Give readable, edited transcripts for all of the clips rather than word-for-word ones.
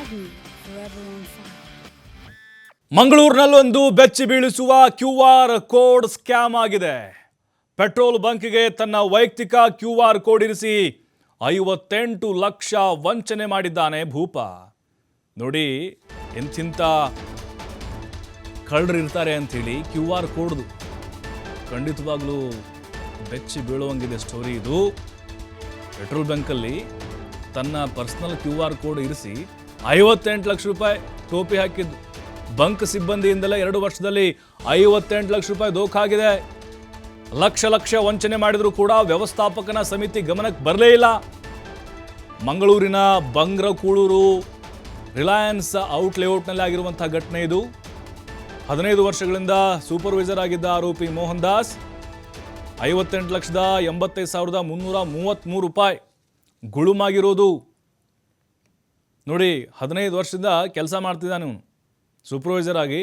hidden, forever on fire. ಮಂಗಳೂರಿನಲ್ಲೊಂದು ಬೆಚ್ಚಿ ಬೀಳಿಸುವ QR code scam ಆಗಿದೆ. Petrol ಬಂಕ್ಗೆ ತನ್ನ ವೈಯಕ್ತಿಕ QR ಕೋಡ್ ಇರಿಸಿ 58 ಲಕ್ಷ ವಂಚನೆ ಮಾಡಿದ್ದಾನೆ ಭೂಪ. ನೋಡಿ ಎಂತಿಂತ ಕಳ್ಳರು ಇರ್ತಾರೆ ಅಂಥೇಳಿ QR ಕೋಡ್ದು ಖಂಡಿತವಾಗ್ಲೂ ಬೆಚ್ಚಿ ಬೀಳುವಂಗಿದೆ ಸ್ಟೋರಿ ಇದು. ಪೆಟ್ರೋಲ್ ಬಂಕಲ್ಲಿ ತನ್ನ ಪರ್ಸನಲ್ QR ಕೋಡ್ ಇರಿಸಿ 58 ಲಕ್ಷ ರೂಪಾಯಿ ಟೋಪಿ ಹಾಕಿದ್ದು. ಬಂಕ್ ಸಿಬ್ಬಂದಿಯಿಂದಲೇ 2 ವರ್ಷದಲ್ಲಿ 58 ಲಕ್ಷ ರೂಪಾಯಿ ದೋಖಾಗಿದೆ. ಲಕ್ಷ ವಂಚನೆ ಮಾಡಿದರೂ ಕೂಡ ವ್ಯವಸ್ಥಾಪಕನ ಸಮಿತಿ ಗಮನಕ್ಕೆ ಬರಲೇ ಇಲ್ಲ. ಮಂಗಳೂರಿನ ಬಂಗ್ರಕೂಳೂರು ರಿಲಯನ್ಸ್ ಔಟ್ಲೇಔಟ್ನಲ್ಲಿ ಆಗಿರುವಂಥ ಘಟನೆ ಇದು. 15 ವರ್ಷಗಳಿಂದ ಸೂಪರ್ವೈಸರ್ ಆಗಿದ್ದ ಆರೋಪಿ ಮೋಹನ್ ದಾಸ್ 58,85,333 ರೂಪಾಯಿ ಗುಳುಮಾಗಿರೋದು. ನೋಡಿ, 15 ವರ್ಷದಿಂದ ಕೆಲಸ ಮಾಡ್ತಿದ್ದಾನೆ ಇವನು ಸೂಪರ್ವೈಸರ್ ಆಗಿ.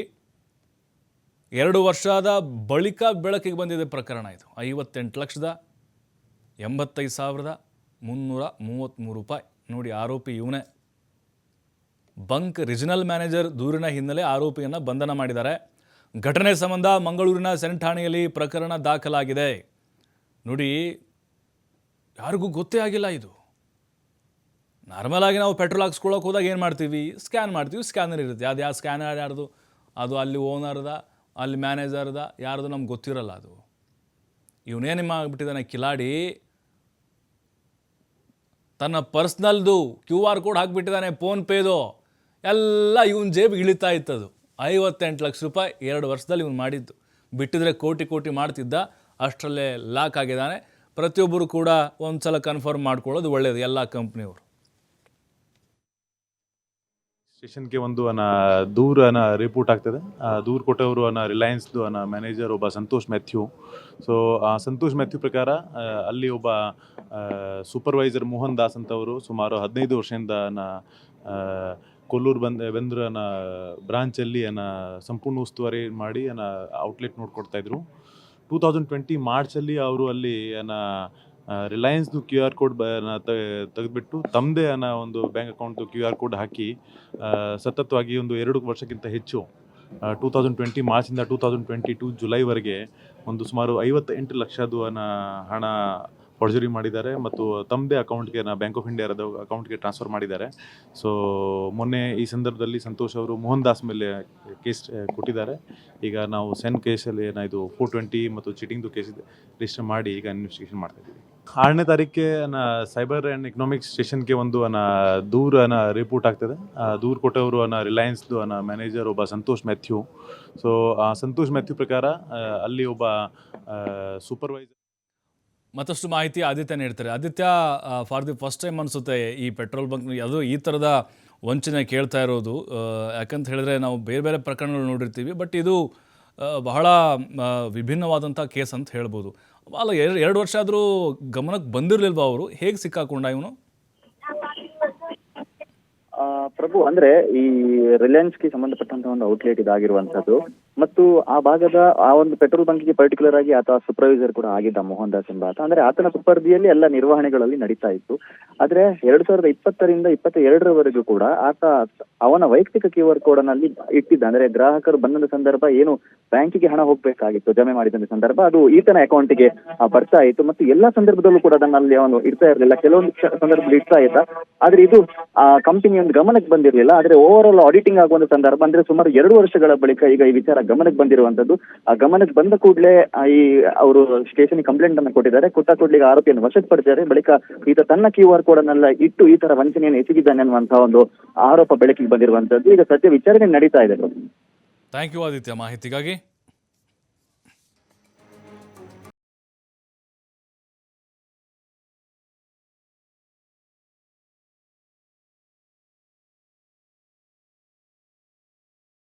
2 ವರ್ಷದ ಬಳಿಕ ಬೆಳಕಿಗೆ ಬಂದಿದೆ ಪ್ರಕರಣ ಇದು. 58,85,333 ರೂಪಾಯಿ. ನೋಡಿ, ಆರೋಪಿ ಇವನೇ. ಬಂಕ್ ರಿಜಿನಲ್ ಮ್ಯಾನೇಜರ್ ದೂರಿನ ಹಿನ್ನೆಲೆ ಆರೋಪಿಯನ್ನು ಬಂಧನ ಮಾಡಿದ್ದಾರೆ. ಘಟನೆ ಸಂಬಂಧ ಮಂಗಳೂರಿನ ಸೆನ್ ಠಾಣೆಯಲ್ಲಿ ಪ್ರಕರಣ ದಾಖಲಾಗಿದೆ. ನೋಡಿ, ಯಾರಿಗೂ ಗೊತ್ತೇ ಆಗಿಲ್ಲ ಇದು. ನಾರ್ಮಲ್ ಆಗಿ ನಾವು ಪೆಟ್ರೋಲ್ ಹಾಕ್ಸ್ಕೊಳ್ಳೋಕೆ ಹೋದಾಗ ಏನು ಮಾಡ್ತೀವಿ? ಸ್ಕ್ಯಾನ್ ಮಾಡ್ತೀವಿ. ಸ್ಕ್ಯಾನರ್ ಇರುತ್ತೆ. ಅದು ಯಾವ ಸ್ಕ್ಯಾನರ್ ಯಾರ್ದು, ಅದು ಅಲ್ಲಿ ಓನರ್ದ, ಅಲ್ಲಿ ಮ್ಯಾನೇಜರ್ದ, ಯಾರ್ದು ನಮ್ಗೆ ಗೊತ್ತಿರಲ್ಲ. ಅದು ಇವನೇನು ಮಾಡಿಬಿಟ್ಟಿದ್ದಾನೆ ಕಿಲಾಡಿ, ತನ್ನ ಪರ್ಸ್ನಲ್ದು QR ಕೋಡ್ ಹಾಕಿಬಿಟ್ಟಿದ್ದಾನೆ. ಫೋನ್ಪೇದು ಎಲ್ಲ ಇವನ ಜೇಬಿಗೆ ಇಳಿತಾ ಇತ್ತದು. 58 ಲಕ್ಷ ರೂಪಾಯಿ 2 ವರ್ಷದಲ್ಲಿ ಇವನು ಮಾಡಿದ್ದು. ಬಿಟ್ಟಿದ್ರೆ ಕೋಟಿ ಮಾಡ್ತಿದ್ದ. ಅಷ್ಟರಲ್ಲೇ ಲಾಕ್ ಆಗಿದ್ದಾನೆ. ಪ್ರತಿಯೊಬ್ಬರು ಕೂಡ ಒಂದು ಸಲ ಕನ್ಫರ್ಮ್ ಮಾಡ್ಕೊಳ್ಳೋದು ಒಳ್ಳೆಯದು, ಎಲ್ಲ ಕಂಪ್ನಿಯವರು. ಸ್ಟೇಷನ್ಗೆ ಒಂದು ದೂರ ರಿಪೋರ್ಟ್ ಆಗ್ತದೆ. ದೂರು ಕೊಟ್ಟವರು ರಿಲಯನ್ಸ್ದು ಮ್ಯಾನೇಜರ್ ಒಬ್ಬ ಸಂತೋಷ್ ಮ್ಯಾಥ್ಯೂ. ಸೊ ಆ ಸಂತೋಷ್ ಮ್ಯಾಥ್ಯೂ ಪ್ರಕಾರ ಅಲ್ಲಿ ಒಬ್ಬ ಸೂಪರ್ವೈಸರ್ ಮೋಹನ್ ದಾಸ್ ಅಂತವರು ಸುಮಾರು 15 ವರ್ಷದಿಂದ ಕೊಲ್ಲೂರು ಬೆಂದ್ರ ಬ್ರಾಂಚಲ್ಲಿ ಸಂಪೂರ್ಣ ಉಸ್ತುವಾರಿ ಮಾಡಿ ಔಟ್ಲೆಟ್ ನೋಡ್ಕೊಡ್ತಾಯಿದ್ರು. 2020 ಮಾರ್ಚಲ್ಲಿ ಅವರು ಅಲ್ಲಿ ರಿಲಯನ್ಸ್ದು QR ಕೋಡ್ ತೆಗೆದುಬಿಟ್ಟು ತಮ್ಮದೇ ಒಂದು ಬ್ಯಾಂಕ್ ಅಕೌಂಟ್ದು QR ಕೋಡ್ ಹಾಕಿ ಸತತವಾಗಿ ಒಂದು 2 ವರ್ಷಕ್ಕಿಂತ ಹೆಚ್ಚು 2020 ಮಾರ್ಚಿಂದ 2022 ಜುಲೈವರೆಗೆ ಒಂದು ಸುಮಾರು 58 ಲಕ್ಷದು ಹಣ ಫೋರ್ಜರಿ ಮಾಡಿದ್ದಾರೆ ಮತ್ತು ತಮ್ಮದೇ ಅಕೌಂಟ್ಗೆ ಬ್ಯಾಂಕ್ ಆಫ್ ಇಂಡಿಯಾದ ಅಕೌಂಟ್ಗೆ ಟ್ರಾನ್ಸ್ಫರ್ ಮಾಡಿದ್ದಾರೆ. ಸೊ ಮೊನ್ನೆ ಈ ಸಂದರ್ಭದಲ್ಲಿ ಸಂತೋಷ್ ಅವರು ಮೋಹನ್ ದಾಸ್ ಮೇಲೆ ಕೇಸ್ ಕೊಟ್ಟಿದ್ದಾರೆ. ಈಗ ನಾವು ಸೆನ್ ಕೇಸಲ್ಲಿ ಇದು 420 ಮತ್ತು ಚೀಟಿಂಗ್ದು ಕೇಸ್ ರಿಜಿಸ್ಟರ್ ಮಾಡಿ ಈಗ ಇನ್ವೆಸ್ಟಿಗೇಷನ್ ಮಾಡ್ತಾ ಇದ್ದೀವಿ. 6ನೇ ತಾರೀಕಿಗೆ ಸೈಬರ್ ಆ್ಯಂಡ್ ಎಕನಾಮಿಕ್ಸ್ ಸ್ಟೇಷನ್ಗೆ ಒಂದು ದೂರ ರಿಪೋರ್ಟ್ ಆಗ್ತದೆ. ದೂರು ಕೊಟ್ಟವರು ರಿಲಯನ್ಸ್ದು ಮ್ಯಾನೇಜರ್ ಒಬ್ಬ ಸಂತೋಷ್ ಮ್ಯಾಥ್ಯೂ. ಸೊ ಆ ಸಂತೋಷ್ ಮ್ಯಾಥ್ಯೂ ಪ್ರಕಾರ ಅಲ್ಲಿ ಒಬ್ಬ ಸೂಪರ್ವೈಸರ್. ಮತ್ತಷ್ಟು ಮಾಹಿತಿ ಆದಿತ್ಯ ನೀಡ್ತಾರೆ. Aditya, for the first time ಅನಿಸುತ್ತೆ ಈ ಪೆಟ್ರೋಲ್ ಬಂಕ್ ಅದು ಈ ಥರದ ವಂಚನೆ ಕೇಳ್ತಾ ಇರೋದು. ಯಾಕಂತ ಹೇಳಿದ್ರೆ ನಾವು ಬೇರೆ ಪ್ರಕರಣಗಳು ನೋಡಿರ್ತೀವಿ, ಬಟ್ ಇದು ಬಹಳ ವಿಭಿನ್ನವಾದಂಥ ಕೇಸ್ ಅಂತ ಹೇಳ್ಬೋದು. ಅಲ್ಲ, 2 ವರ್ಷ ಆದರೂ ಗಮನಕ್ಕೆ ಬಂದಿರಲಿಲ್ವಾ ಅವರು? ಹೇಗೆ ಸಿಕ್ಕಾಕೊಂಡ ಇವನು? ಪ್ರಭು, ಅಂದ್ರೆ ಈ ರಿಲಯನ್ಸ್ಗೆ ಸಂಬಂಧಪಟ್ಟಂತ ಒಂದು ಔಟ್ಲೆಟ್ ಇದಾಗಿರುವಂತದ್ದು ಮತ್ತು ಆ ಭಾಗದ ಆ ಒಂದು ಪೆಟ್ರೋಲ್ ಬಂಕ್ಗೆ ಪರ್ಟಿಕ್ಯುಲರ್ ಆಗಿ ಆತ ಸೂಪರ್ವೈಸರ್ ಕೂಡ ಆಗಿದ್ದ ಮೋಹನ್ ದಾಸ್ ಎಂಬ ಆತ. ಅಂದ್ರೆ ಆತನ ಸುಪರ್ದಿಯಲ್ಲಿ ಎಲ್ಲ ನಿರ್ವಹಣೆಗಳಲ್ಲಿ ನಡೀತಾ ಇತ್ತು. ಆದ್ರೆ 2020ರಿಂದ 2022ರವರೆಗೂ ಕೂಡ ಆತ ಅವನ ವೈಯಕ್ತಿಕ QR ಕೋಡ್ ನಲ್ಲಿ ಇಟ್ಟಿದ್ದ. ಅಂದ್ರೆ ಗ್ರಾಹಕರು ಬಂದ ಸಂದರ್ಭ ಏನು ಬ್ಯಾಂಕಿಗೆ ಹಣ ಹೋಗ್ಬೇಕಾಗಿತ್ತು ಜಮೆ ಮಾಡಿದ ಸಂದರ್ಭ ಅದು ಈತನ ಅಕೌಂಟ್ಗೆ ಬರ್ತಾ ಇತ್ತು. ಮತ್ತು ಎಲ್ಲಾ ಸಂದರ್ಭದಲ್ಲೂ ಕೂಡ ಅದನ್ನಲ್ಲಿ ಅವನು ಇಡ್ತಾ ಇರಲಿಲ್ಲ. ಕೆಲವೊಂದು ಸಂದರ್ಭದಲ್ಲಿ ಇಡ್ತಾ ಇದ್ದ. ಆದ್ರೆ ಇದು ಆ ಕಂಪನಿ ಒಂದು ಗಮನಕ್ಕೆ ಬಂದಿರಲಿಲ್ಲ. ಆದ್ರೆ ಓವರ್ ಆಲ್ ಆಡಿಟಿಂಗ್ ಆಗುವಂತ ಸಂದರ್ಭ ಅಂದ್ರೆ ಸುಮಾರು 2 ವರ್ಷಗಳ ಬಳಿಕ ಈಗ ಈ ವಿಚಾರ ಗಮನಕ್ಕೆ ಬಂದಿರುವಂತದ್ದು. ಆ ಗಮನಕ್ಕೆ ಬಂದ ಕೂಡಲೇ ಈ ಅವರು ಸ್ಟೇಷನ್ ಕಂಪ್ಲೇಂಟ್ ಅನ್ನು ಕೊಟ್ಟಿದ್ದಾರೆ. ಕೊಟ್ಟ ಕೂಡಲೇ ಆರೋಪಿಯನ್ನು ವಶಪಡಿಸಿದ್ದಾರೆ. ಬಳಿಕ ಈತ ತನ್ನ QR ಕೋಡ್ ಅನ್ನೆಲ್ಲ ಇಟ್ಟು ಈ ತರ ವಂಚನೆಯನ್ನು ಎಸಗಿದ್ದಾನೆ ಅನ್ನುವಂತಹ ಒಂದು ಆರೋಪ ಬೆಳಕಿಗೆ ಬಂದಿರುವಂತದ್ದು. ಈಗ ಸದ್ಯ ವಿಚಾರಣೆ ನಡೀತಾ ಇದೆ. ಥ್ಯಾಂಕ್ ಯು ಆದಿತ್ಯ ಮಾಹಿತಿಗಾಗಿ.